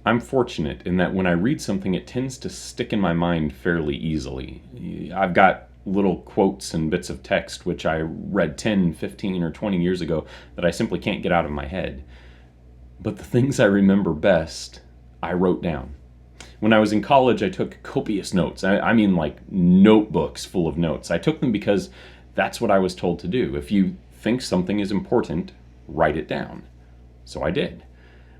I'm fortunate in that when I read something, it tends to stick in my mind fairly easily. I've got little quotes and bits of text which I read 10, 15, or 20 years ago that I simply can't get out of my head. But the things I remember best, I wrote down. When I was in college, I took copious notes. I mean, like notebooks full of notes. I took them because that's what I was told to do. If you think something is important, write it down. So I did.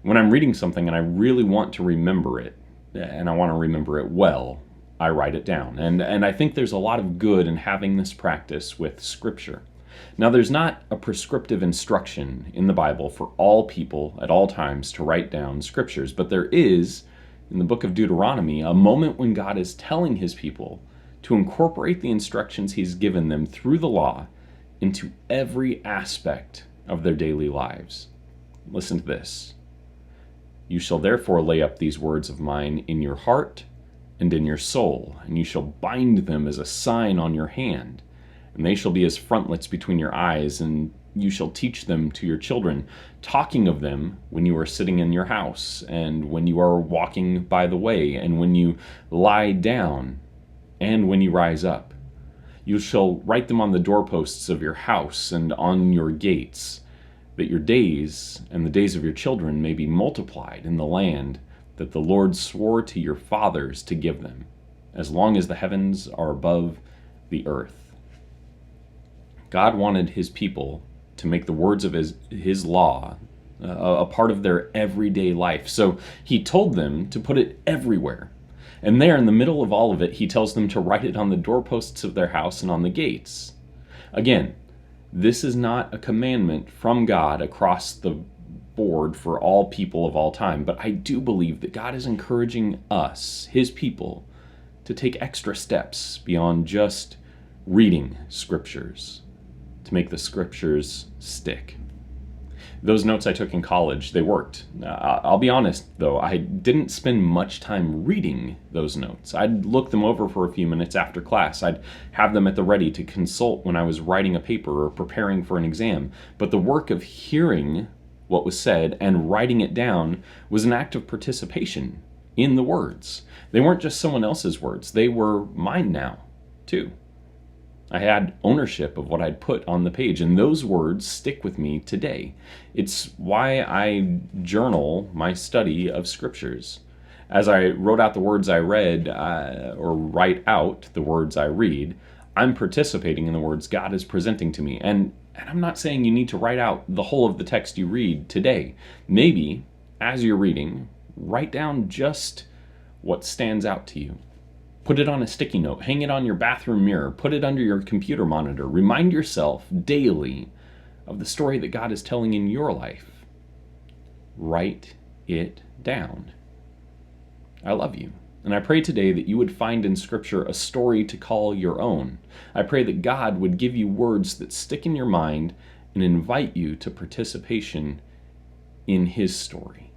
When I'm reading something and I really want to remember it, and I want to remember it well, I write it down. And I think there's a lot of good in having this practice with Scripture. Now, there's not a prescriptive instruction in the Bible for all people at all times to write down Scriptures, but there is, in the book of Deuteronomy, a moment when God is telling his people to incorporate the instructions he's given them through the law into every aspect of their daily lives. Listen to this. You shall therefore lay up these words of mine in your heart and in your soul, and you shall bind them as a sign on your hand, and they shall be as frontlets between your eyes, and you shall teach them to your children, talking of them when you are sitting in your house, and when you are walking by the way, and when you lie down, and when you rise up. You shall write them on the doorposts of your house and on your gates, that your days and the days of your children may be multiplied in the land that the Lord swore to your fathers to give them, as long as the heavens are above the earth. God wanted his people to make the words of his law a part of their everyday life. So he told them to put it everywhere. And there in the middle of all of it, he tells them to write it on the doorposts of their house and on the gates. Again, this is not a commandment from God across the board for all people of all time, but I do believe that God is encouraging us, his people, to take extra steps beyond just reading scriptures, to make the scriptures stick. Those notes I took in college, they worked. I'll be honest, though, I didn't spend much time reading those notes. I'd look them over for a few minutes after class. I'd have them at the ready to consult when I was writing a paper or preparing for an exam. But the work of hearing what was said and writing it down was an act of participation in the words. They weren't just someone else's words. They were mine now, too. I had ownership of what I'd put on the page, and those words stick with me today. It's why I journal my study of scriptures. As I wrote out the words I read, or write out the words I read, I'm participating in the words God is presenting to me. And I'm not saying you need to write out the whole of the text you read today. Maybe, as you're reading, write down just what stands out to you. Put it on a sticky note, hang it on your bathroom mirror, put it under your computer monitor. Remind yourself daily of the story that God is telling in your life. Write it down. I love you, and I pray today that you would find in Scripture a story to call your own. I pray that God would give you words that stick in your mind and invite you to participation in his story.